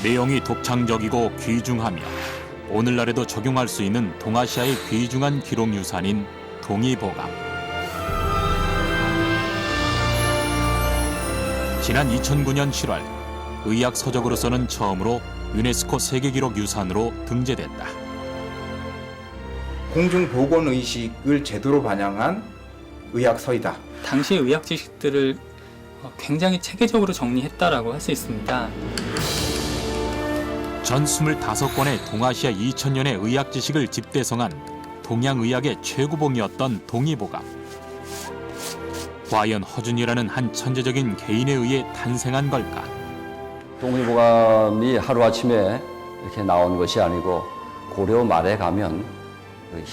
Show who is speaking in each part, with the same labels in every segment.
Speaker 1: 내용이 독창적이고 귀중하며 오늘날에도 적용할 수 있는 동아시아의 귀중한 기록 유산인 동의보감. 지난 2009년 7월 의학 서적으로서는 처음으로 유네스코 세계기록유산으로 등재됐다.
Speaker 2: 공중보건의식을 제대로 반영한 의학서이다.
Speaker 3: 당시 의학 지식들을 굉장히 체계적으로 정리했다라고 할 수 있습니다.
Speaker 1: 전 25권의 동아시아 2000년의 의학 지식을 집대성한 동양의학의 최고봉이었던 동의보감. 과연 허준이라는 한 천재적인 개인에 의해 탄생한 걸까?
Speaker 4: 동의보감이 하루아침에 이렇게 나온 것이 아니고 고려 말에 가면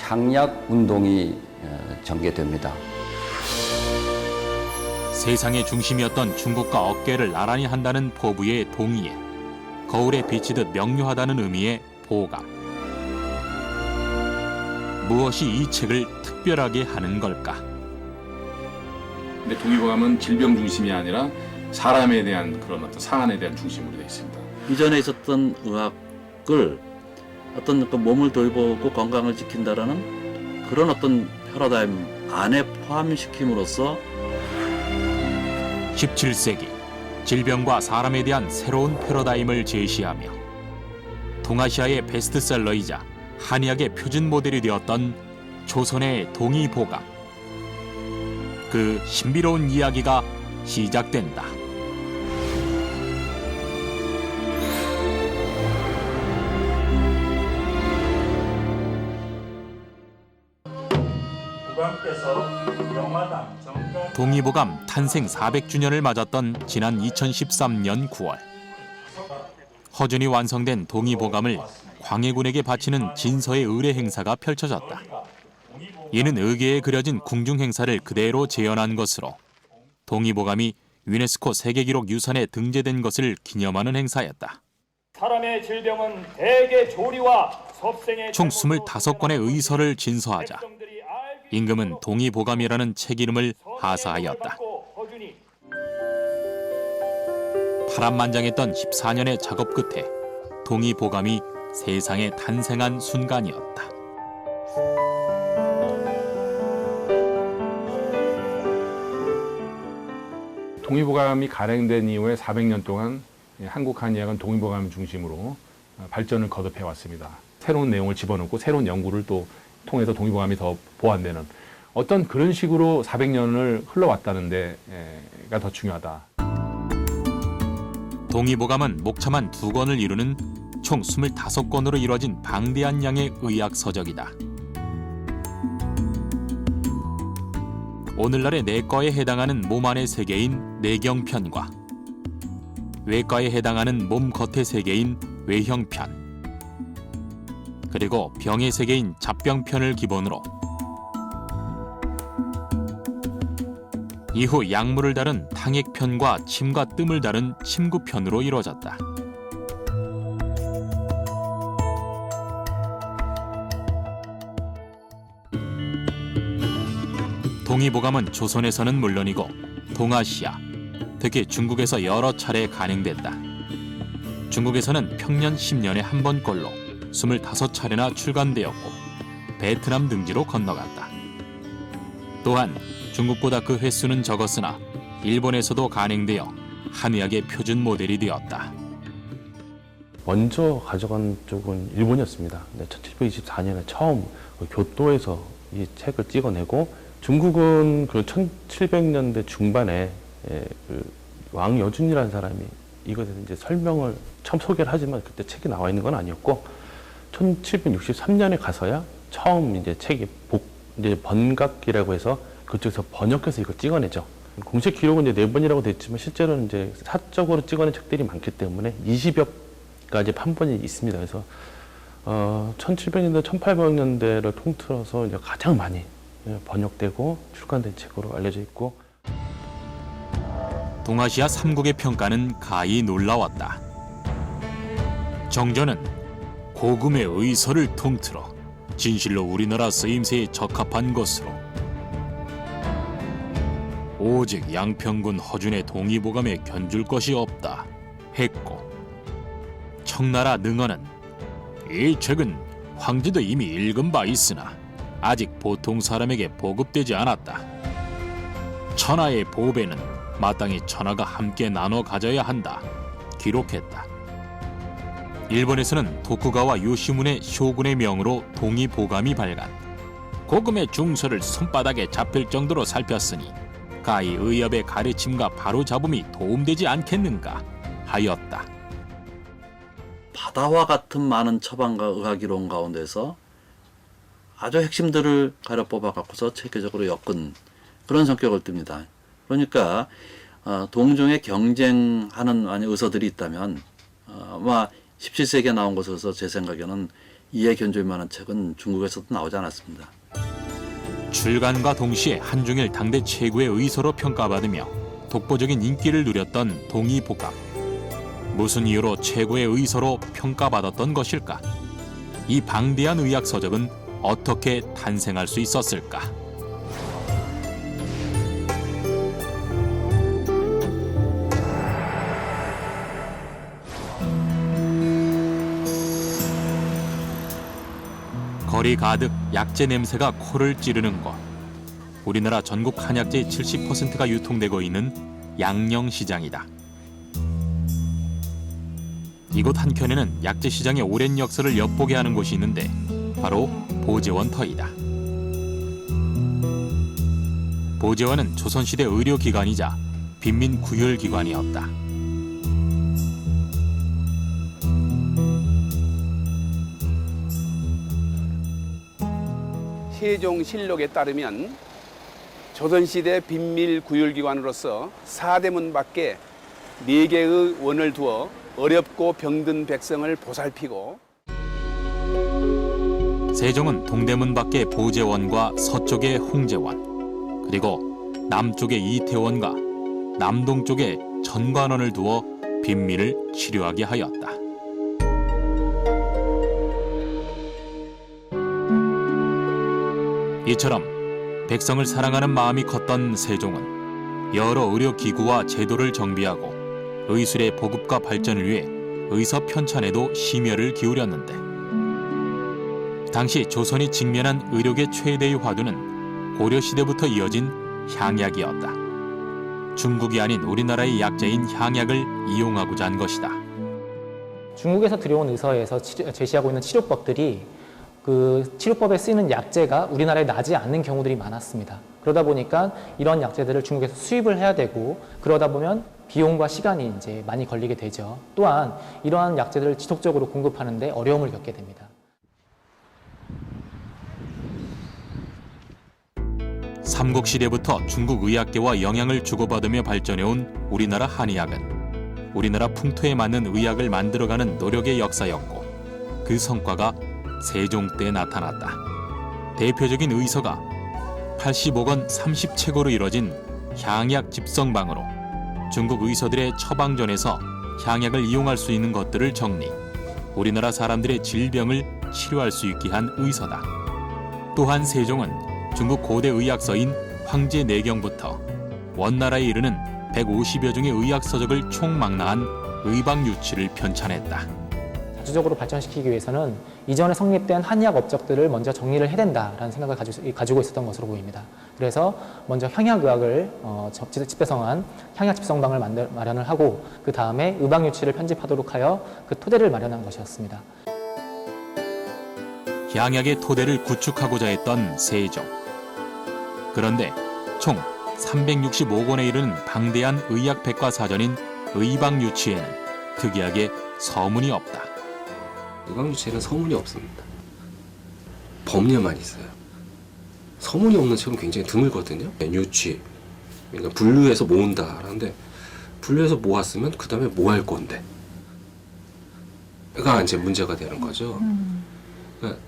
Speaker 4: 향약 운동이 전개됩니다.
Speaker 1: 세상의 중심이었던 중국과 어깨를 나란히 한다는 포부의 동의에 거울에 비치듯 명료하다는 의미의 보감. 무엇이 이 책을 특별하게 하는 걸까?
Speaker 5: 근데 동의보감은 질병 중심이 아니라 사람에 대한 그런 어떤 사안에 대한 중심으로 되어 있습니다.
Speaker 6: 이전에 있었던 의학을 어떤 그 몸을 돌보고 건강을 지킨다라는 그런 어떤 패러다임 안에 포함시킴으로써
Speaker 1: 17세기 질병과 사람에 대한 새로운 패러다임을 제시하며 동아시아의 베스트셀러이자 한의학의 표준 모델이 되었던 조선의 동의보감. 그 신비로운 이야기가 시작된다. 동의보감 탄생 400주년을 맞았던 지난 2013년 9월 허준이 완성된 동의보감을 광해군에게 바치는 진서의 의례 행사가 펼쳐졌다. 이는 의궤에 그려진 궁중 행사를 그대로 재현한 것으로 동의보감이 유네스코 세계기록 유산에 등재된 것을 기념하는 행사였다.
Speaker 7: 사람의 질병은 대개 조리와 섭생의
Speaker 1: 총 25권의 의서를 진서하자 임금은 동의보감이라는 책 이름을 하사하였다. 파란만장했던 14년의 작업 끝에 동의보감이 세상에 탄생한 순간이었다.
Speaker 8: 동의보감이 발행된 이후에 400년 동안 한국 한의학은 동의보감 중심으로 발전을 거듭해 왔습니다. 새로운 내용을 집어넣고 새로운 연구를 또 통해서 동의보감이 더 보완되는 어떤 그런 식으로 400년을 흘러왔다는 데가 더 중요하다.
Speaker 1: 동의보감은 목차만 2권을 이루는 총 25권으로 이루어진 방대한 양의 의학 서적이다. 오늘날의 내과에 해당하는 몸 안의 세계인 내경편과 외과에 해당하는 몸 겉의 세계인 외형편, 그리고 병의 세계인 잡병편을 기본으로 이후 약물을 다룬 탕액편과 침과 뜸을 다룬 침구편으로 이루어졌다. 동의보감은 조선에서는 물론이고 동아시아, 특히 중국에서 여러 차례 간행됐다. 중국에서는 평년 10년에 한 번꼴로 25차례나 출간되었고 베트남 등지로 건너갔다. 또한 중국보다 그 횟수는 적었으나 일본에서도 간행되어 한의학의 표준 모델이 되었다.
Speaker 9: 먼저 가져간 쪽은 일본이었습니다. 1724년에 처음 교토에서 이 책을 찍어내고 중국은 그 1700년대 중반에 그 왕여준이라는 사람이 이것에 이제 설명을 처음 소개를 하지만 그때 책이 나와 있는 건 아니었고 1763년에 가서야 처음 이제 책이 이제 번각기라고 해서 그쪽에서 번역해서 이걸 찍어내죠. 공식 기록은 이제 4번이라고 됐지만 실제로는 이제 사적으로 찍어낸 책들이 많기 때문에 20여 가지 판본이 있습니다. 그래서 1700년대, 1800년대를 통틀어서 이제 가장 많이 번역되고 출간된 책으로 알려져 있고
Speaker 1: 동아시아 3국의 평가는 가히 놀라웠다. 정전은 고금의 의서를 통틀어 진실로 우리나라 쓰임새에 적합한 것으로 오직 양평군 허준의 동의보감에 견줄 것이 없다 했고 청나라 능언은 이 책은 황제도 이미 읽은 바 있으나 아직 보통 사람에게 보급되지 않았다. 천하의 보배는 마땅히 천하가 함께 나눠 가져야 한다. 기록했다. 일본에서는 도쿠가와 요시문의 쇼군의 명으로 동의보감이 발간. 고금의 중서를 손바닥에 잡힐 정도로 살폈으니 가히 의협의 가르침과 바로잡음이 도움되지 않겠는가 하였다.
Speaker 6: 바다와 같은 많은 처방과 의학이론 가운데서 아주 핵심들을 가려 뽑아 갖고서 체계적으로 엮은 그런 성격을 띱니다. 그러니까 동종에 경쟁하는 의사들이 있다면 아마 17세기에 나온 것으로서 제 생각에는 이해 견줄 만한 책은 중국에서도 나오지 않았습니다.
Speaker 1: 출간과 동시에 한중일 당대 최고의 의서로 평가받으며 독보적인 인기를 누렸던 동의보감. 무슨 이유로 최고의 의서로 평가받았던 것일까? 이 방대한 의학 서적은 어떻게 탄생할 수 있었을까? 거리 가득 약재 냄새가 코를 찌르는 곳. 우리나라 전국 한약재의 70%가 유통되고 있는 양령시장이다. 이곳 한켠에는 약재 시장의 오랜 역사를 엿보게 하는 곳이 있는데 바로 보재원터이다. 보재원은 조선시대 의료기관이자 빈민구혈기관이었다.
Speaker 10: 세종실록에 따르면 조선시대 빈밀구율기관으로서 사대문 밖에 4개의 원을 두어 어렵고 병든 백성을 보살피고,
Speaker 1: 세종은 동대문 밖에 보재원과 서쪽에 홍제원, 그리고 남쪽에 이태원과 남동쪽에 전관원을 두어 빈민을 치료하게 하였다. 이처럼 백성을 사랑하는 마음이 컸던 세종은 여러 의료기구와 제도를 정비하고 의술의 보급과 발전을 위해 의서 편찬에도 심혈을 기울였는데, 당시 조선이 직면한 의료계 최대의 화두는 고려시대부터 이어진 향약이었다. 중국이 아닌 우리나라의 약재인 향약을 이용하고자 한 것이다.
Speaker 11: 중국에서 들여온 의서에서 제시하고 있는 치료법들이 그 치료법에 쓰이는 약재가 우리나라에 나지 않는 경우들이 많았습니다. 그러다 보니까 이런 약재들을 중국에서 수입을 해야 되고, 그러다 보면 비용과 시간이 이제 많이 걸리게 되죠. 또한 이러한 약재들을 지속적으로 공급하는데 어려움을 겪게 됩니다.
Speaker 1: 삼국시대부터 중국 의학계와 영향을 주고받으며 발전해온 우리나라 한의학은 우리나라 풍토에 맞는 의학을 만들어가는 노력의 역사였고, 그 성과가 세종 때 나타났다. 대표적인 의서가 85권 30책으로 이뤄진 향약 집성방으로 중국 의서들의 처방전에서 향약을 이용할 수 있는 것들을 정리, 우리나라 사람들의 질병을 치료할 수 있게 한 의서다. 또한 세종은 중국 고대 의학서인 황제내경부터 원나라에 이르는 150여 종의 의학서적을 총망라한 의방유치를 편찬했다.
Speaker 11: 자주적으로 발전시키기 위해서는 이전에 성립된 한의학 업적들을 먼저 정리를 해야 된다라는 생각을 가지고 있었던 것으로 보입니다. 그래서 먼저 향약의학을 집배성한 향약집성방을 마련을 하고, 그 다음에 의방유치를 편집하도록 하여 그 토대를 마련한 것이었습니다.
Speaker 1: 향약의 토대를 구축하고자 했던 세종. 그런데 총 365권에 이르는 방대한 의학 백과사전인 의방유치에는 특이하게 서문이 없다.
Speaker 12: 의방유치에는 서문이 없습니다. 법례만 있어요. 서문이 없는 책은 굉장히 드물거든요. 유치, 그러니까 분류해서 모은다라는데, 분류해서 모았으면 그 다음에 뭐 할 건데? 가 이제 문제가 되는 거죠. 그러니까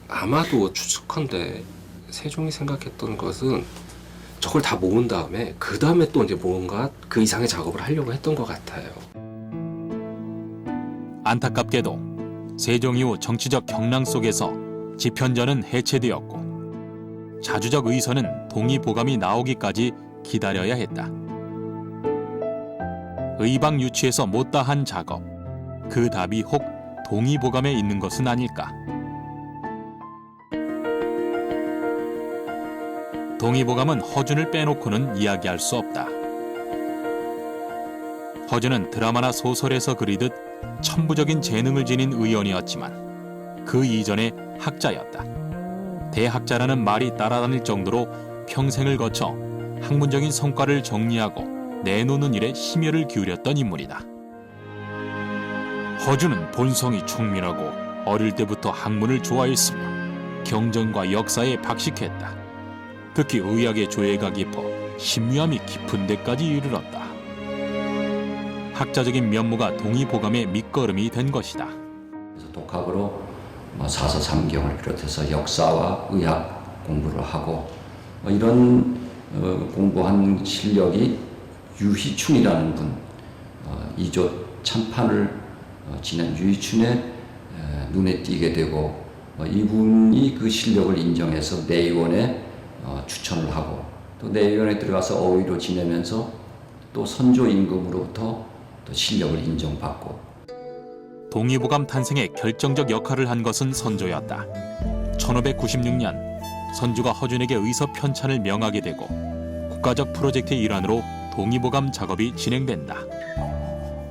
Speaker 12: 아마도 추측컨대 세종이 생각했던 것은 저걸 다 모은 다음에 그 다음에 또 이제 뭔가 그 이상의 작업을 하려고 했던 것 같아요.
Speaker 1: 안타깝게도 세종 이후 정치적 경랑 속에서 집현전은 해체되었고, 자주적 의서는 동의보감이 나오기까지 기다려야 했다. 의방유치에서 못다한 작업, 그 답이 혹 동의보감에 있는 것은 아닐까? 동의보감은 허준을 빼놓고는 이야기할 수 없다. 허준은 드라마나 소설에서 그리듯 천부적인 재능을 지닌 의원이었지만 그 이전에 학자였다. 대학자라는 말이 따라다닐 정도로 평생을 거쳐 학문적인 성과를 정리하고 내놓는 일에 심혈을 기울였던 인물이다. 허준은 본성이 총민하고 어릴 때부터 학문을 좋아했으며 경전과 역사에 박식했다. 특히 의학의 조예가 깊어 신묘함이 깊은 데까지 이르렀다. 학자적인 면모가 동의보감의 밑거름이 된 것이다.
Speaker 4: 그래서 독학으로 사서삼경을 비롯해서 역사와 의학 공부를 하고 이런 공부한 실력이 유희춘이라는 분, 이조 참판을 지낸 유희춘의 눈에 띄게 되고 이분이 그 실력을 인정해서 내의원에 추천을 하고 또 내의원에 들어가서 어휘로 지내면서 또 선조 임금으로부터 또 실력을 인정받고
Speaker 1: 동의보감 탄생에 결정적 역할을 한 것은 선조였다. 1596년 선조가 허준에게 의서 편찬을 명하게 되고 국가적 프로젝트의 일환으로 동의보감 작업이 진행된다.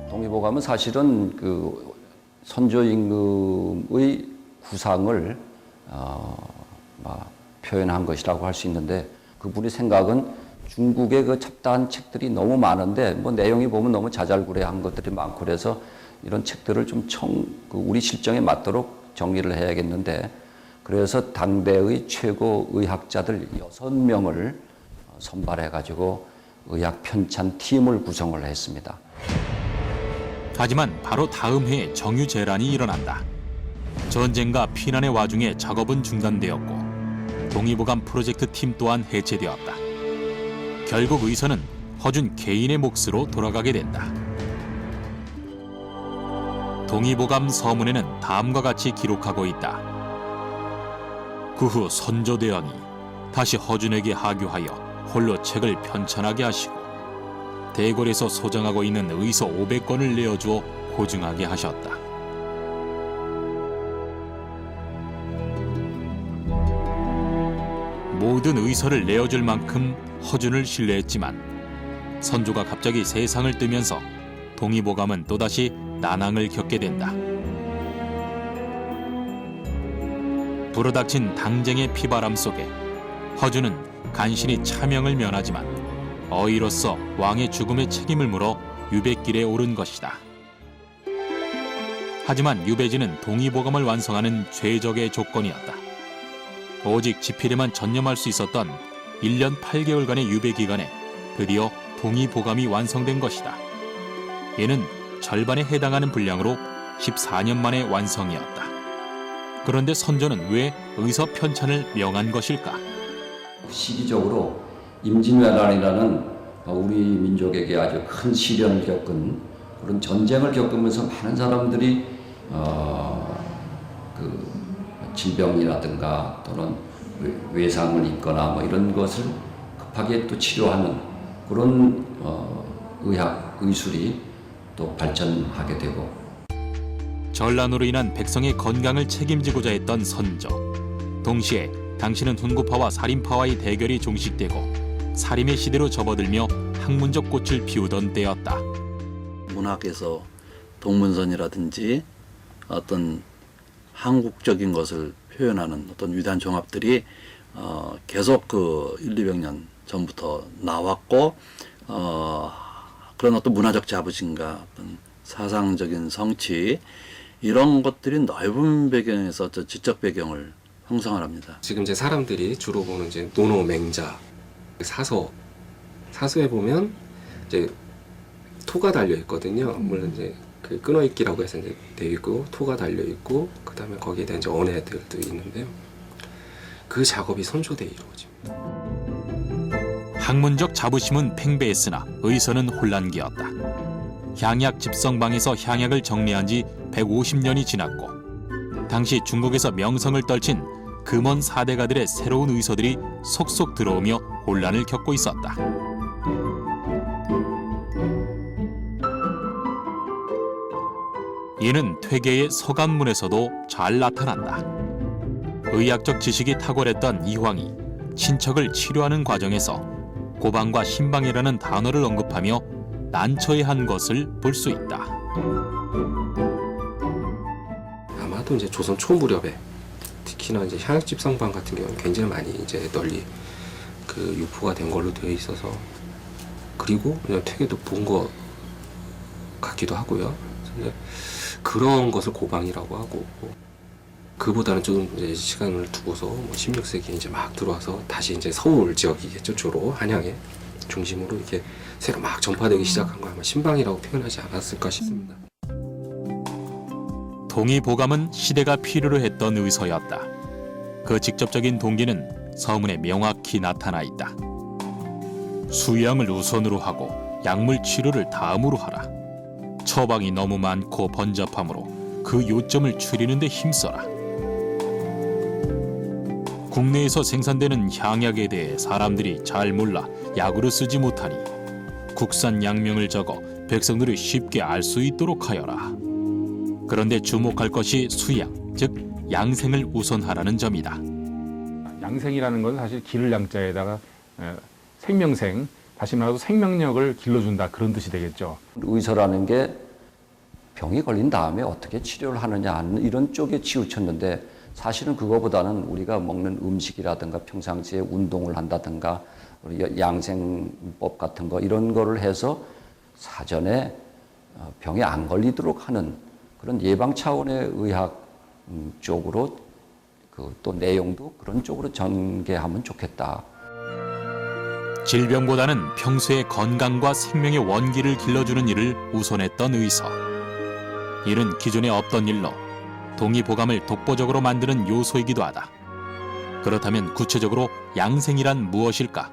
Speaker 4: 동의보감은 사실은 그 선조 임금의 구상을 표현한 것이라고 할 수 있는데 그분의 생각은 중국의 그 첩다한 책들이 너무 많은데 내용이 보면 너무 자잘구레한 것들이 많고 그래서 이런 책들을 좀 우리 실정에 맞도록 정리를 해야겠는데 그래서 당대의 최고 의학자들 6명을 선발해가지고 의학 편찬 팀을 구성을 했습니다.
Speaker 1: 하지만 바로 다음 해에 정유재란이 일어난다. 전쟁과 피난의 와중에 작업은 중단되었고 동의보감 프로젝트 팀 또한 해체되었다. 결국 의서는 허준 개인의 몫으로 돌아가게 된다. 동의보감 서문에는 다음과 같이 기록하고 있다. 그 후 선조대왕이 다시 허준에게 하교하여 홀로 책을 편찬하게 하시고 대궐에서 소장하고 있는 의서 500권을 내어주어 고증하게 하셨다. 모든 의서를 내어줄 만큼 허준을 신뢰했지만 선조가 갑자기 세상을 뜨면서 동의보감은 또다시 난항을 겪게 된다. 불어닥친 당쟁의 피바람 속에 허준은 간신히 차명을 면하지만 어이로써 왕의 죽음의 책임을 물어 유배길에 오른 것이다. 하지만 유배지는 동의보감을 완성하는 최적의 조건이었다. 오직 지필에만 전념할 수 있었던 1년 8개월간의 유배 기간에 드디어 동의보감이 완성된 것이다. 이는 절반에 해당하는 분량으로 14년 만의 완성이었다. 그런데 선조는 왜 의서 편찬을 명한 것일까?
Speaker 4: 시기적으로 임진왜란이라는 우리 민족에게 아주 큰 시련을 겪은 그런 전쟁을 겪으면서 많은 사람들이 그 질병이라든가 또는 외상을 입거나 이런 것을 급하게 또 치료하는 그런 의술이 또 발전하게 되고
Speaker 1: 전란으로 인한 백성의 건강을 책임지고자 했던 선조. 동시에 당시는 훈구파와 살인파와의 대결이 종식되고 살인의 시대로 접어들며 학문적 꽃을 피우던 때였다.
Speaker 6: 문학에서 동문선이라든지 어떤 한국적인 것을 표현하는 어떤 위대한 종합들이 계속 그 1,200년 전부터 나왔고 그런 어떤 문화적 자부심과 어떤 사상적인 성취 이런 것들이 넓은 배경에서 지적 배경을 형성을 합니다.
Speaker 12: 지금 이제 사람들이 주로 보는 이제 노노맹자 사서에 보면 이제 토가 달려 있거든요. 물론 이제 그 끊어있기라고 해서 이제 되어 있고 토가 달려 있고 그 다음에 거기에 대한 이제 언해들도 있는데요. 그 작업이 선조대에 이루어집니다.
Speaker 1: 학문적 자부심은 팽배했으나 의서는 혼란기였다. 향약 집성방에서 향약을 정리한 지 150년이 지났고 당시 중국에서 명성을 떨친 금원 4대가들의 새로운 의서들이 속속 들어오며 혼란을 겪고 있었다. 이는 퇴계의 서간문에서도 잘 나타난다. 의학적 지식이 탁월했던 이황이 친척을 치료하는 과정에서 고방과 신방이라는 단어를 언급하며 난처해 한 것을 볼 수 있다.
Speaker 12: 아마도 이제 조선 초무렵에 특히나 이제 향약집성방 같은 경우는 굉장히 많이 이제 널리 그 유포가 된 걸로 되어 있어서, 그리고 그냥 퇴계도 본 것 같기도 하고요. 그래서 그런 것을 고방이라고 하고, 그보다는 좀 이제 시간을 두고서 뭐 16세기에 이제 막 들어와서 다시 이제 서울 지역이겠죠. 주로 한양의 중심으로 이렇게 새로 막 전파되기 시작한 거 아마 신방이라고 표현하지 않았을까 싶습니다.
Speaker 1: 동의보감은 시대가 필요로 했던 의서였다. 그 직접적인 동기는 서문에 명확히 나타나 있다. 수양을 우선으로 하고 약물 치료를 다음으로 하라. 처방이 너무 많고 번잡하므로 그 요점을 줄이는 데 힘써라. 국내에서 생산되는 향약에 대해 사람들이 잘 몰라 약으로 쓰지 못하니 국산 약명을 적어 백성들이 쉽게 알 수 있도록 하여라. 그런데 주목할 것이 수양, 즉 양생을 우선하라는 점이다.
Speaker 8: 양생이라는 건 사실 기를 양자에다가 생명생, 다시 말해서 생명력을 길러준다, 그런 뜻이 되겠죠.
Speaker 4: 의사라는 게 병이 걸린 다음에 어떻게 치료를 하느냐 하는 이런 쪽에 치우쳤는데, 사실은 그거보다는 우리가 먹는 음식이라든가 평상시에 운동을 한다든가 양생법 같은 거 이런 거를 해서 사전에 병에 안 걸리도록 하는 그런 예방 차원의 의학 쪽으로 또 내용도 그런 쪽으로 전개하면 좋겠다.
Speaker 1: 질병보다는 평소의 건강과 생명의 원기를 길러주는 일을 우선했던 의서. 이는 기존에 없던 일로 동의보감을 독보적으로 만드는 요소이기도 하다. 그렇다면 구체적으로 양생이란 무엇일까?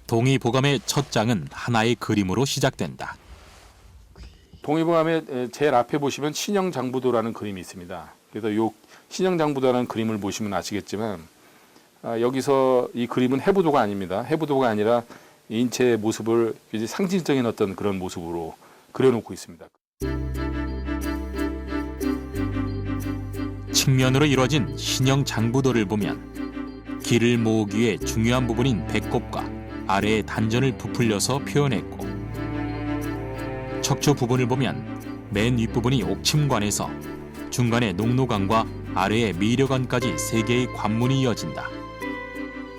Speaker 1: 동의보감의 첫 장은 하나의 그림으로 시작된다.
Speaker 8: 동의보감의 제일 앞에 보시면 신영장부도라는 그림이 있습니다. 그래서 이 신영장부도라는 그림을 보시면 아시겠지만, 여기서 이 그림은 해부도가 아닙니다. 해부도가 아니라 인체의 모습을 이제 상징적인 어떤 그런 모습으로 그려놓고 있습니다.
Speaker 1: 측면으로 이루어진 신영장부도를 보면 기를 모으기 위해 중요한 부분인 배꼽과 아래의 단전을 부풀려서 표현했고, 척추 부분을 보면 맨 윗부분이 옥침관에서 중간에 녹노관과 아래의 미려관까지 3개의 관문이 이어진다.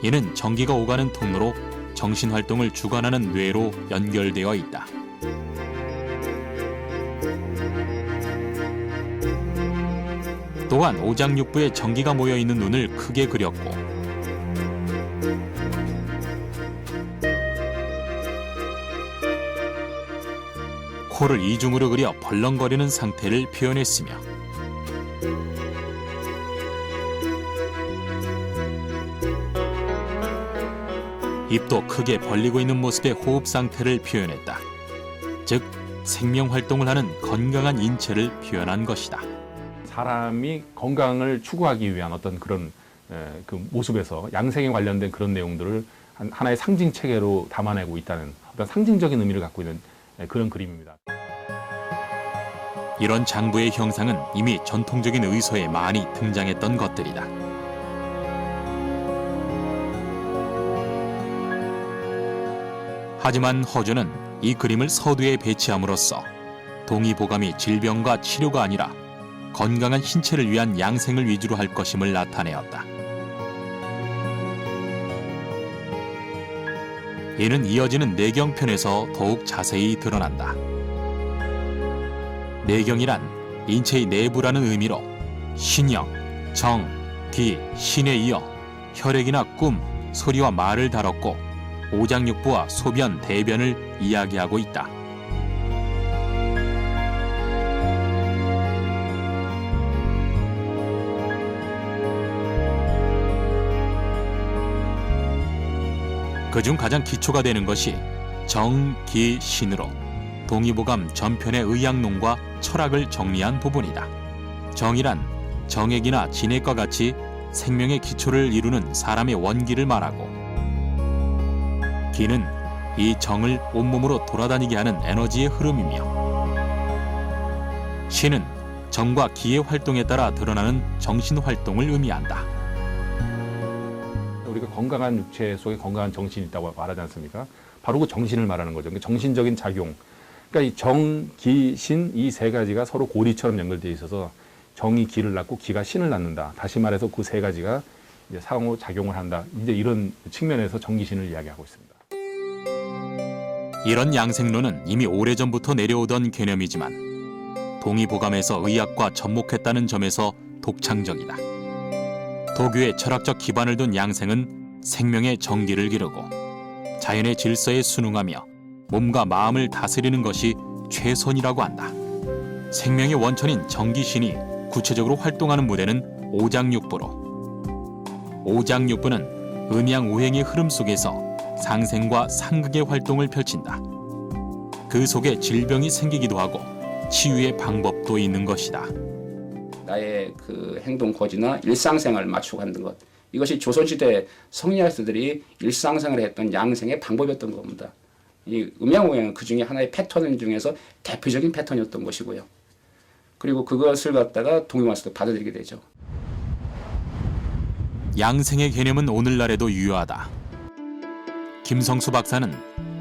Speaker 1: 이는 전기가 오가는 통로로 정신활동을 주관하는 뇌로 연결되어 있다. 또한 오장육부에 전기가 모여있는 눈을 크게 그렸고, 코를 이중으로 그려 벌렁거리는 상태를 표현했으며, 입도 크게 벌리고 있는 모습의 호흡 상태를 표현했다. 즉, 생명활동을 하는 건강한 인체를 표현한 것이다.
Speaker 8: 사람이 건강을 추구하기 위한 어떤 그런 그 모습에서 양생에 관련된 그런 내용들을 하나의 상징 체계로 담아내고 있다는 어떤 상징적인 의미를 갖고 있는 그런 그림입니다.
Speaker 1: 이런 장부의 형상은 이미 전통적인 의서에 많이 등장했던 것들이다. 하지만 허준은 이 그림을 서두에 배치함으로써 동의보감이 질병과 치료가 아니라 건강한 신체를 위한 양생을 위주로 할 것임을 나타내었다. 이는 이어지는 내경편에서 더욱 자세히 드러난다. 내경이란 인체의 내부라는 의미로 신영, 정, 기, 신에 이어 혈액이나 꿈, 소리와 말을 다뤘고 오장육부와 소변, 대변을 이야기하고 있다. 그중 가장 기초가 되는 것이 정, 기, 신으로 동의보감 전편의 의학론과 철학을 정리한 부분이다. 정이란 정액이나 진액과 같이 생명의 기초를 이루는 사람의 원기를 말하고, 기는 이 정을 온몸으로 돌아다니게 하는 에너지의 흐름이며, 신은 정과 기의 활동에 따라 드러나는 정신 활동을 의미한다.
Speaker 8: 우리가 건강한 육체 속에 건강한 정신이 있다고 말하지 않습니까? 바로 그 정신을 말하는 거죠. 그러니까 정신적인 작용. 그러니까 이 정, 기, 신 이 세 가지가 서로 고리처럼 연결되어 있어서 정이 기를 낳고 기가 신을 낳는다. 다시 말해서 그 세 가지가 이제 상호 작용을 한다. 이제 이런 측면에서 정기신을 이야기하고 있습니다.
Speaker 1: 이런 양생론은 이미 오래전부터 내려오던 개념이지만 동의보감에서 의학과 접목했다는 점에서 독창적이다. 도교의 철학적 기반을 둔 양생은 생명의 정기를 기르고 자연의 질서에 순응하며 몸과 마음을 다스리는 것이 최선이라고 한다. 생명의 원천인 정기신이 구체적으로 활동하는 무대는 오장육부로, 오장육부는 음양오행의 흐름 속에서 상생과 상극의 활동을 펼친다. 그 속에 질병이 생기기도 하고 치유의 방법도 있는 것이다.
Speaker 13: 나의 그 행동 고지나 일상생활을 맞추고 하는 것, 이것이 조선시대 성리학자들이 일상생활을 했던 양생의 방법이었던 겁니다. 이 음양오행은 그 중에 하나의 패턴 중에서 대표적인 패턴이었던 것이고요. 그리고 그것을 갖다가 동의와서도 받아들이게 되죠.
Speaker 1: 양생의 개념은 오늘날에도 유효하다. 김성수 박사는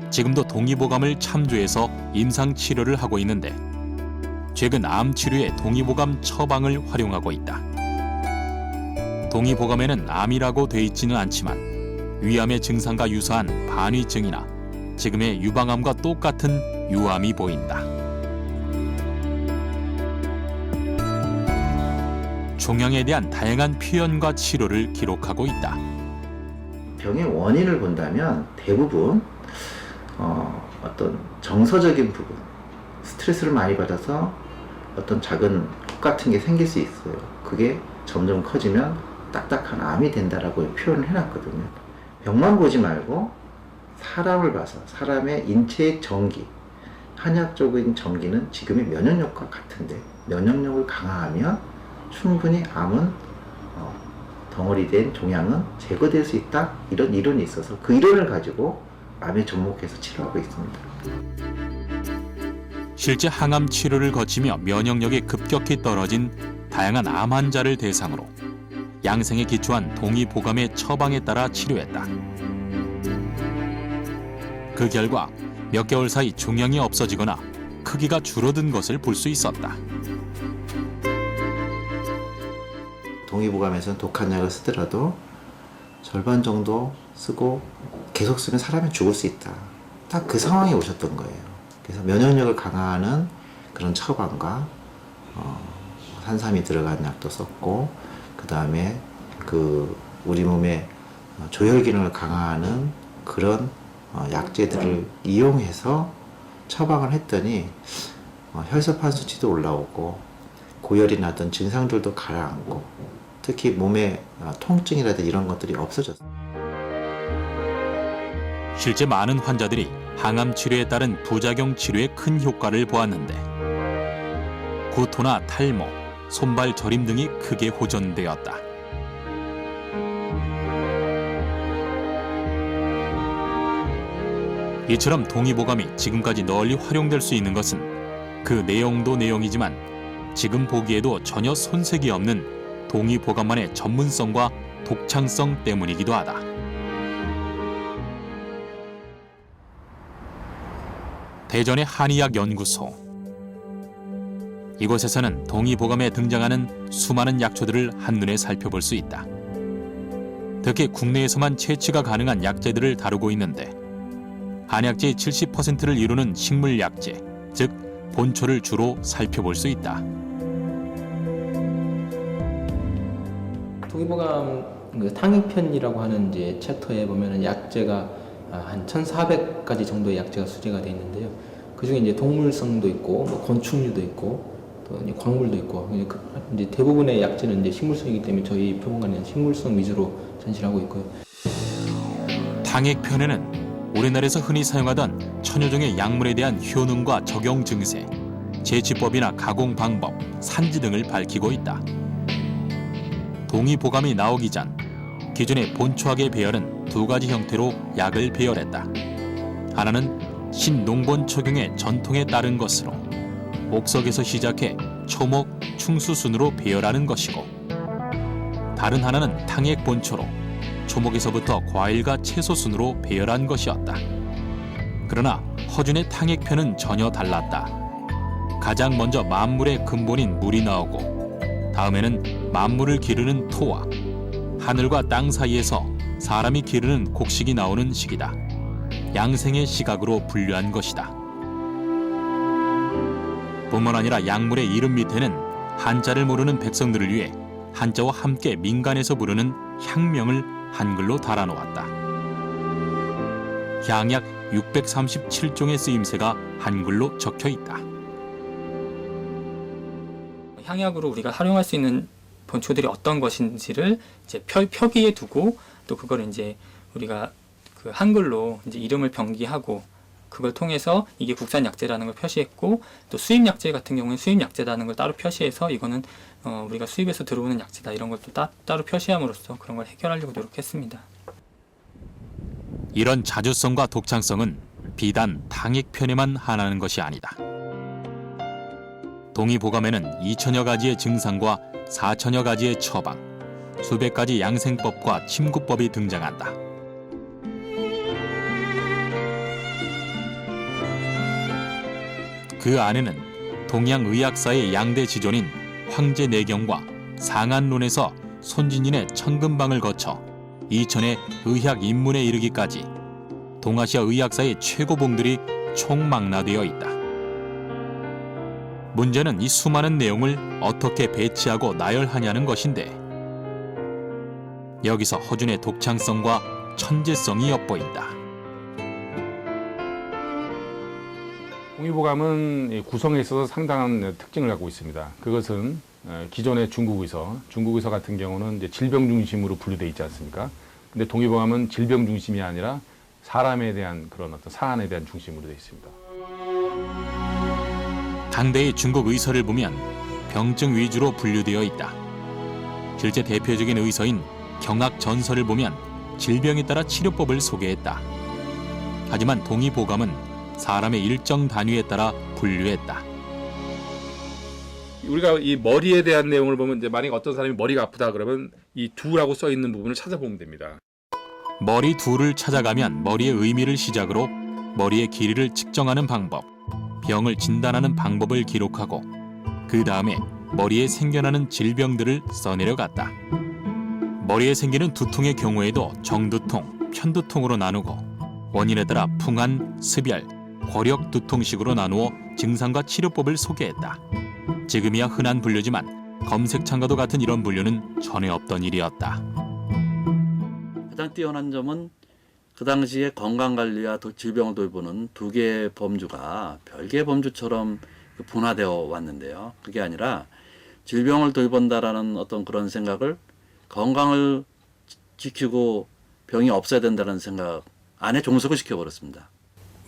Speaker 1: 지금도 동의보감을 참조해서 임상치료를 하고 있는데 최근 암치료에 동의보감 처방을 활용하고 있다. 동의보감에는 암이라고 돼 있지는 않지만 위암의 증상과 유사한 반위증이나 지금의 유방암과 똑같은 유암이 보인다. 종양에 대한 다양한 표현과 치료를 기록하고 있다.
Speaker 14: 병의 원인을 본다면 대부분 어떤 정서적인 부분, 스트레스를 많이 받아서 어떤 작은 혹 같은 게 생길 수 있어요. 그게 점점 커지면 딱딱한 암이 된다라고 표현을 해놨거든요. 병만 보지 말고 사람을 봐서 사람의 인체의 정기, 한약적인 정기는 지금의 면역력과 같은데 면역력을 강화하면 충분히 암은 덩어리된 종양은 제거될 수 있다, 이런 이론이 있어서 그 이론을 가지고 암에 접목해서 치료하고 있습니다.
Speaker 1: 실제 항암 치료를 거치며 면역력이 급격히 떨어진 다양한 암 환자를 대상으로 양생에 기초한 동의보감의 처방에 따라 치료했다. 그 결과 몇 개월 사이 종양이 없어지거나 크기가 줄어든 것을 볼 수 있었다.
Speaker 14: 동의보감에서는 독한 약을 쓰더라도 절반 정도 쓰고 계속 쓰면 사람이 죽을 수 있다. 딱 그 상황에 오셨던 거예요. 그래서 면역력을 강화하는 그런 처방과 산삼이 들어간 약도 썼고, 그 다음에 그 우리 몸의 조혈 기능을 강화하는 그런 약재들을 이용해서 처방을 했더니 혈소판 수치도 올라오고 고열이나 어떤 증상들도 가라앉고 특히 몸의 통증이라든지 이런 것들이 없어졌어요.
Speaker 1: 실제 많은 환자들이 항암 치료에 따른 부작용 치료에 큰 효과를 보았는데 구토나 탈모, 손발 저림 등이 크게 호전되었다. 이처럼 동의보감이 지금까지 널리 활용될 수 있는 것은 그 내용도 내용이지만 지금 보기에도 전혀 손색이 없는 동의보감만의 전문성과 독창성 때문이기도 하다. 대전의 한의학연구소. 이곳에서는 동의보감에 등장하는 수많은 약초들을 한눈에 살펴볼 수 있다. 특히 국내에서만 채취가 가능한 약재들을 다루고 있는데 한약재의 70%를 이루는 식물약재, 즉 본초를 주로 살펴볼 수 있다.
Speaker 15: 동의보감 탕익편이라고 하는 이제 챕터에 보면은 약재가 한 1,400가지 정도의 약재가 수제가 되어 있는데요. 그 중에 이제 동물성도 있고, 뭐 곤충류도 있고, 또 이제 광물도 있고, 이제 대부분의 약재는 이제 식물성이기 때문에 저희 표본관에는 식물성 위주로 전시를 하고 있고요.
Speaker 1: 탕익편에는 우리나라에서 흔히 사용하던 천여 종의 약물에 대한 효능과 적용 증세, 제취법이나 가공 방법, 산지 등을 밝히고 있다. 동의보감이 나오기 전 기존의 본초학의 배열은 두 가지 형태로 약을 배열했다. 하나는 신농본 초경의 전통에 따른 것으로 옥석에서 시작해 초목, 충수 순으로 배열하는 것이고, 다른 하나는 탕액 본초로 초목에서부터 과일과 채소 순으로 배열한 것이었다. 그러나 허준의 탕액편은 전혀 달랐다. 가장 먼저 만물의 근본인 물이 나오고, 다음에는 만물을 기르는 토와 하늘과 땅 사이에서 사람이 기르는 곡식이 나오는 시기다. 양생의 시각으로 분류한 것이다. 뿐만 아니라 약물의 이름 밑에는 한자를 모르는 백성들을 위해 한자와 함께 민간에서 부르는 향명을 한글로 달아놓았다. 향약 637종의 쓰임새가 한글로 적혀 있다.
Speaker 3: 향약으로 우리가 활용할 수 있는 본초들이 어떤 것인지를 이제 표기에 두고, 또 그걸 이제 우리가 그 한글로 이제 이름을 병기하고, 그걸 통해서 이게 국산 약재라는 걸 표시했고, 또 수입 약재 같은 경우는 수입 약재라는 걸 따로 표시해서 이거는 우리가 수입에서 들어오는 약재다, 이런 것도 따로 표시함으로써 그런 걸 해결하려고 노력했습니다.
Speaker 1: 이런 자주성과 독창성은 비단 탕액편에만 한하는 것이 아니다. 동의보감에는 2천여 가지의 증상과 4천여 가지의 처방, 수백 가지 양생법과 침구법이 등장한다. 그 안에는 동양의학사의 양대 지존인 황제내경과 상한론에서 손진인의 천금방을 거쳐 이천의 의학 입문에 이르기까지 동아시아 의학사의 최고봉들이 총망라되어 있다. 문제는 이 수많은 내용을 어떻게 배치하고 나열하냐는 것인데, 여기서 허준의 독창성과 천재성이 엿보인다.
Speaker 8: 동의보감은 구성에 있어서 상당한 특징을 갖고 있습니다. 그것은 기존의 중국의서 같은 경우는 이제 질병 중심으로 분류되어 있지 않습니까? 근데 동의보감은 질병 중심이 아니라 사람에 대한 그런 어떤 사안에 대한 중심으로 되어 있습니다.
Speaker 1: 당대의 중국 의서를 보면 병증 위주로 분류되어 있다. 실제 대표적인 의서인 경학전서를 보면 질병에 따라 치료법을 소개했다. 하지만 동의보감은 사람의 일정 단위에 따라 분류했다.
Speaker 8: 우리가 이 머리에 대한 내용을 보면 이제 만약 어떤 사람이 머리가 아프다 그러면 이 두라고 써 있는 부분을 찾아보면 됩니다.
Speaker 1: 머리 두를 찾아가면 머리의 의미를 시작으로 머리의 길이를 측정하는 방법, 병을 진단하는 방법을 기록하고, 그 다음에 머리에 생겨나는 질병들을 써내려갔다. 머리에 생기는 두통의 경우에도 정두통, 편두통으로 나누고, 원인에 따라 풍한, 습열, 고력 두통식으로 나누어 증상과 치료법을 소개했다. 지금이야 흔한 분류지만 검색창과도 같은 이런 분류는 전혀 없던 일이었다.
Speaker 6: 가장 뛰어난 점은 그 당시에 건강관리와 질병을 돌보는 두 개의 범주가 별개의 범주처럼 분화되어 왔는데요. 그게 아니라 질병을 돌본다라는 어떤 그런 생각을 건강을 지키고 병이 없어야 된다는 생각 안에 종속을 시켜버렸습니다.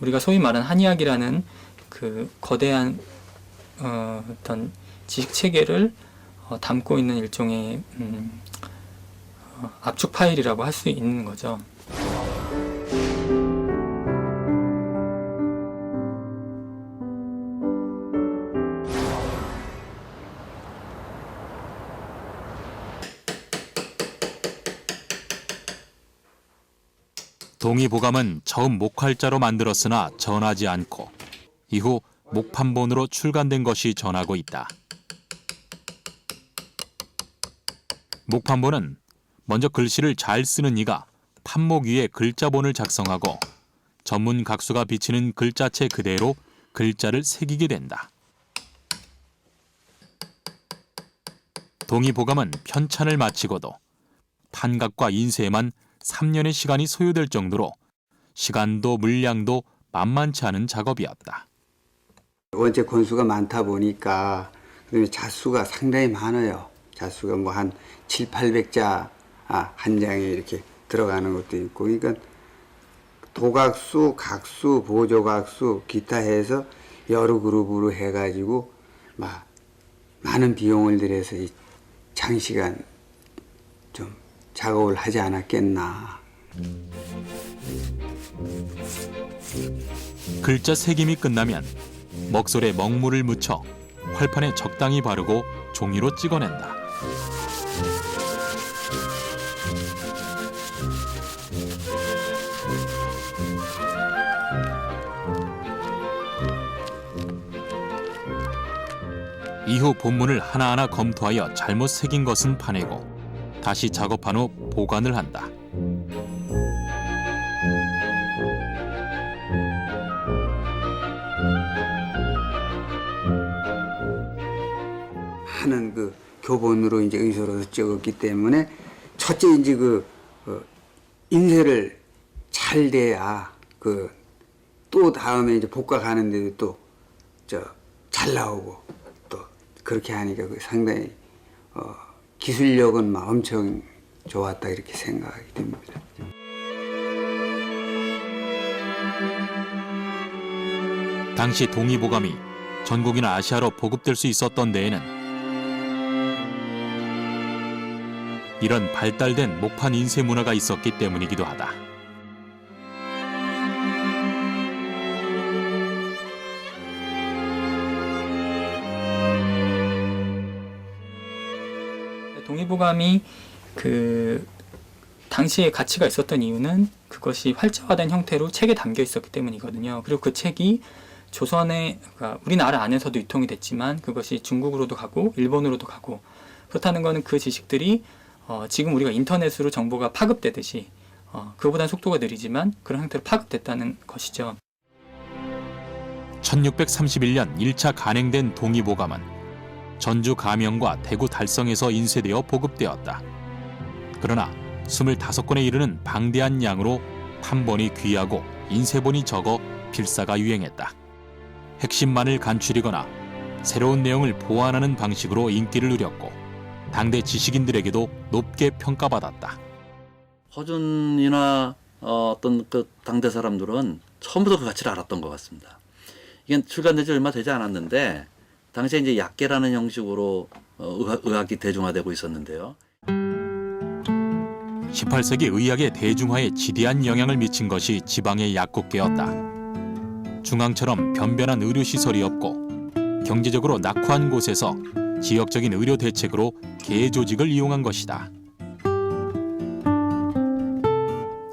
Speaker 3: 우리가 소위 말하는 한의학이라는 그 거대한 어떤 지식 체계를 담고 있는 일종의 압축 파일이라고 할 수 있는 거죠.
Speaker 1: 동의보감은 처음 목활자로 만들었으나 전하지 않고 이후 목판본으로 출간된 것이 전하고 있다. 목판본은 먼저 글씨를 잘 쓰는 이가 판목 위에 글자본을 작성하고 전문 각수가 비치는 글자체 그대로 글자를 새기게 된다. 동의보감은 편찬을 마치고도 판각과 인쇄에만 3년의 시간이 소요될 정도로 시간도 물량도 만만치 않은 작업이었다.
Speaker 16: 원체 권수가 많다 보니까 자수가 상당히 많아요. 자수가 뭐 한 7, 800자 한 장에 이렇게 들어가는 것도 있고, 그러니까 도각수, 각수, 보조각수, 기타 해서 여러 그룹으로 해가지고 막 많은 비용을 들여서 장시간 좀 작업을 하지 않았겠나.
Speaker 1: 글자 새김이 끝나면 먹솔에 먹물을 묻혀 활판에 적당히 바르고 종이로 찍어낸다. 이후 본문을 하나하나 검토하여 잘못 새긴 것은 파내고 다시 작업한 후 보관을 한다.
Speaker 16: 하는 그 교본으로 이제 의소로서 찍었기 때문에 첫째 이제 인쇄를 잘 돼야 또 다음에 이제 복각 하는데도 또 잘 나오고 또 그렇게 하니까 상당히 기술력은 막 엄청 좋았다 이렇게 생각이 됩니다.
Speaker 1: 당시 동의보감이 전국이나 아시아로 보급될 수 있었던 데에는 이런 발달된 목판 인쇄 문화가 있었기 때문이기도 하다.
Speaker 3: 동의보감이 당시에 가치가 있었던 이유는 그것이 활자화된 형태로 책에 담겨 있었기 때문이거든요. 그리고 그 책이 조선의, 그러니까 우리나라 안에서도 유통이 됐지만 그것이 중국으로도 가고 일본으로도 가고, 그렇다는 것은 그 지식들이 지금 우리가 인터넷으로 정보가 파급되듯이 그보다는 속도가 느리지만 그런 형태로 파급됐다는 것이죠.
Speaker 1: 1631년 1차 간행된 동의보감은 전주 가명과 대구 달성에서 인쇄되어 보급되었다. 그러나 25권에 이르는 방대한 양으로 판본이 귀하고 인쇄본이 적어 필사가 유행했다. 핵심만을 간추리거나 새로운 내용을 보완하는 방식으로 인기를 누렸고 당대 지식인들에게도 높게 평가받았다.
Speaker 6: 허준이나 어떤 당대 사람들은 처음부터 그 가치를 알았던 것 같습니다. 이게 출간된 지 얼마 되지 않았는데 당시에 이제 약계라는 형식으로 의학이 대중화되고 있었는데요.
Speaker 1: 18세기 의학의 대중화에 지대한 영향을 미친 것이 지방의 약국계였다. 중앙처럼 변변한 의료시설이 없고 경제적으로 낙후한 곳에서 지역적인 의료 대책으로 계조직을 이용한 것이다.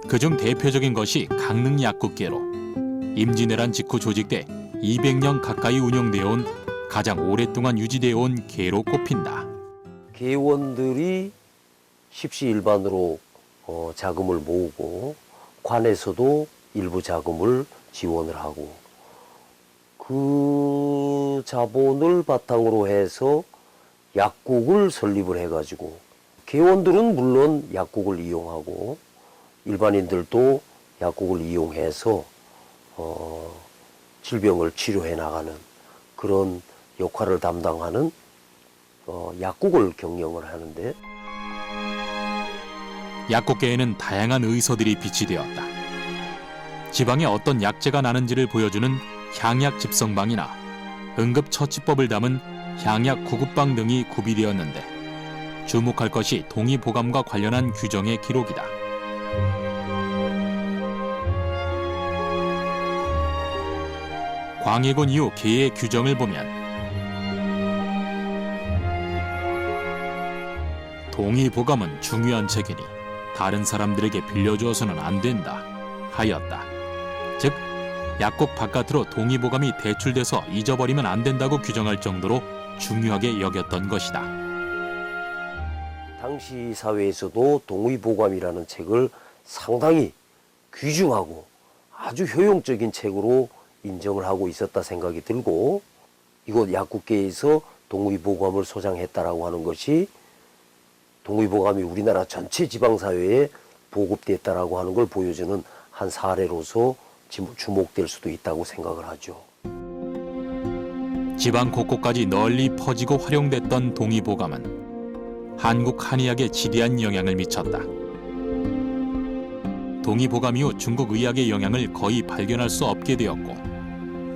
Speaker 1: 그중 대표적인 것이 강릉약국계로 임진왜란 직후 조직돼 200년 가까이 운영되어 온 가장 오랫동안 유지되어 온 계로 꼽힌다.
Speaker 17: 계원들이 십시일반으로 자금을 모으고 관에서도 일부 자금을 지원을 하고 그 자본을 바탕으로 해서 약국을 설립을 해가지고 계원들은 물론 약국을 이용하고 일반인들도 약국을 이용해서 질병을 치료해 나가는 그런 역할을 담당하는 약국을 경영을 하는데,
Speaker 1: 약국계에는 다양한 의서들이 비치되었다. 지방에 어떤 약재가 나는지를 보여주는 향약 집성방이나 응급처치법을 담은 향약 구급방 등이 구비되었는데 주목할 것이 동의보감과 관련한 규정의 기록이다. 광해군 이후 계의 규정을 보면 동의보감은 중요한 책이니 다른 사람들에게 빌려주어서는 안 된다 하였다. 즉 약국 바깥으로 동의보감이 대출돼서 잊어버리면 안 된다고 규정할 정도로 중요하게 여겼던 것이다.
Speaker 17: 당시 사회에서도 동의보감이라는 책을 상당히 귀중하고 아주 효용적인 책으로 인정을 하고 있었다 생각이 들고, 이곳 약국계에서 동의보감을 소장했다라고 하는 것이 동의보감이 우리나라 전체 지방사회에 보급됐다라고 하는 걸 보여주는 한 사례로서 주목될 수도 있다고 생각을 하죠.
Speaker 1: 지방 곳곳까지 널리 퍼지고 활용됐던 동의보감은 한국 한의학에 지대한 영향을 미쳤다. 동의보감 이후 중국 의학의 영향을 거의 발견할 수 없게 되었고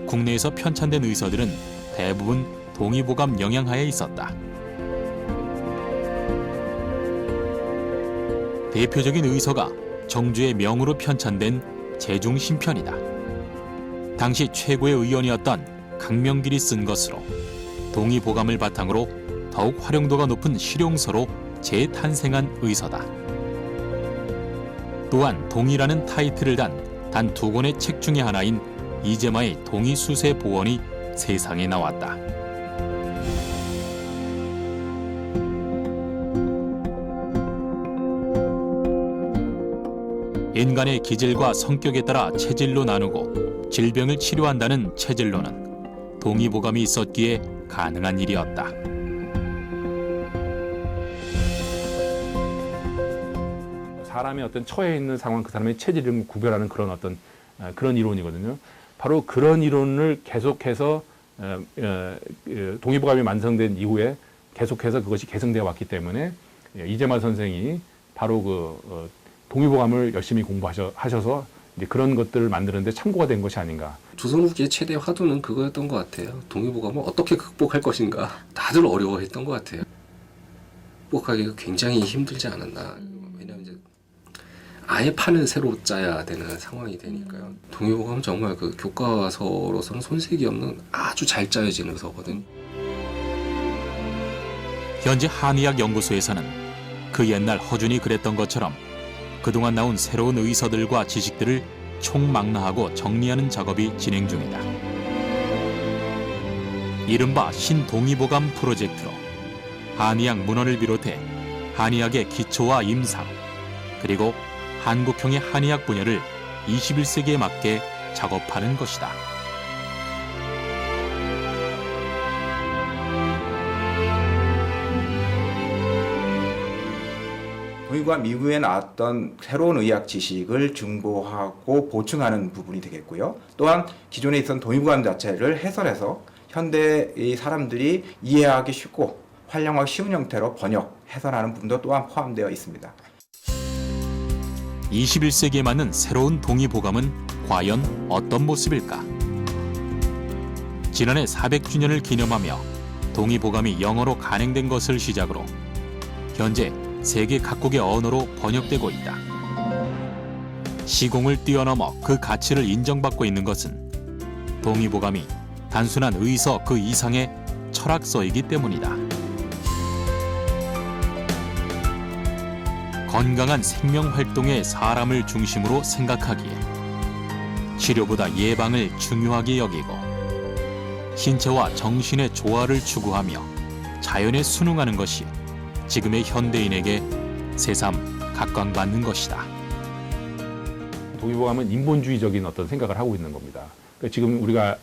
Speaker 1: 국내에서 편찬된 의서들은 대부분 동의보감 영향하에 있었다. 대표적인 의서가 정주의 명으로 편찬된 제중신편이다. 당시 최고의 의원이었던 강명길이 쓴 것으로 동의보감을 바탕으로 더욱 활용도가 높은 실용서로 재탄생한 의서다. 또한 동의라는 타이틀을 단 두 권의 책 중의 하나인 이재마의 동의수세 보원이 세상에 나왔다. 인간의 기질과 성격에 따라 체질로 나누고 질병을 치료한다는 체질로는 동의보감이 있었기에 가능한 일이었다.
Speaker 8: 사람의 어떤 처해 있는 상황, 그 사람의 체질을 구별하는 그런 어떤 그런 이론이거든요. 바로 그런 이론을 계속해서 동의보감이 완성된 이후에 계속해서 그것이 개성되어 왔기 때문에 이재마 선생이 바로 그 동의보감을 열심히 공부하셔서 이제 그런 것들을 만드는데 참고가 된 것이 아닌가.
Speaker 12: 조선 후기의 최대 화두는 그거였던 것 같아요. 동의보감을 어떻게 극복할 것인가. 다들 어려워했던 것 같아요. 극복하기가 굉장히 힘들지 않았나. 왜냐하면 이제 아예 판을 새로 짜야 되는 상황이 되니까요. 동의보감은 정말 그 교과서로서는 손색이 없는 아주 잘 짜여진 의서거든요.
Speaker 1: 현재 한의학연구소에서는 그 옛날 허준이 그랬던 것처럼 그동안 나온 새로운 의서들과 지식들을 총망라하고 정리하는 작업이 진행 중이다. 이른바 신동의보감 프로젝트로 한의학 문헌을 비롯해 한의학의 기초와 임상, 그리고 한국형의 한의학 분야를 21세기에 맞게 작업하는 것이다.
Speaker 2: 동의보감 이후에 나왔던 새로운 의학 지식을 증보하고 보충하는 부분이 되겠고요. 또한 기존에 있던 동의보감 자체를 해설해서 현대의 사람들이 이해하기 쉽고 활용하기 쉬운 형태로 번역, 해설하는 부분도 또한 포함되어 있습니다.
Speaker 1: 21세기에 맞는 새로운 동의보감은 과연 어떤 모습일까? 지난해 400주년을 기념하며 동의보감이 영어로 간행된 것을 시작으로 현재 세계 각국의 언어로 번역되고 있다. 시공을 뛰어넘어 그 가치를 인정받고 있는 것은 동의보감이 단순한 의서 그 이상의 철학서이기 때문이다. 건강한 생명활동의 사람을 중심으로 생각하기에 치료보다 예방을 중요하게 여기고 신체와 정신의 조화를 추구하며 자연에 순응하는 것이 지금의 현대인에게 새삼 각광받는 것이다.
Speaker 8: 동의보감은 인본주의적인 어떤 생각을 하고 있는 겁니다. 그러니까 지금 우리가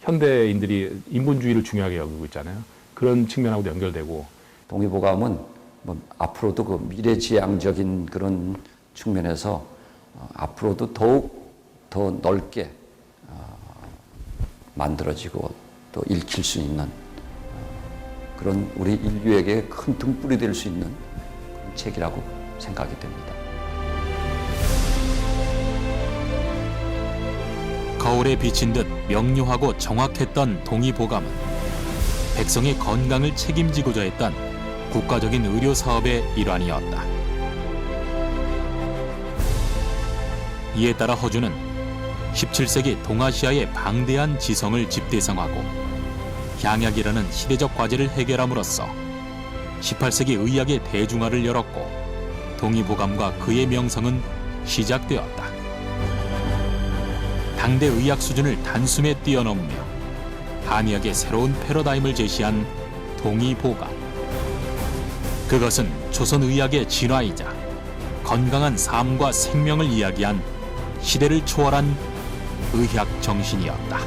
Speaker 8: 현대인들이 인본주의를 중요하게 여기고 있잖아요. 그런 측면하고도 연결되고
Speaker 4: 동의보감은 뭐 앞으로도 그 미래지향적인 그런 측면에서 앞으로도 더욱 더 넓게 만들어지고 또 읽힐 수 있는 그런 우리 인류에게 큰 등불이 될 수 있는 그런 책이라고 생각이 됩니다.
Speaker 1: 거울에 비친 듯 명료하고 정확했던 동의보감은 백성의 건강을 책임지고자 했던 국가적인 의료 사업의 일환이었다. 이에 따라 허준은 17세기 동아시아의 방대한 지성을 집대성하고 향약이라는 시대적 과제를 해결함으로써 18세기 의학의 대중화를 열었고 동의보감과 그의 명성은 시작되었다. 당대 의학 수준을 단숨에 뛰어넘으며 한의학의 새로운 패러다임을 제시한 동의보감. 그것은 조선의학의 진화이자 건강한 삶과 생명을 이야기한 시대를 초월한 의학 정신이었다.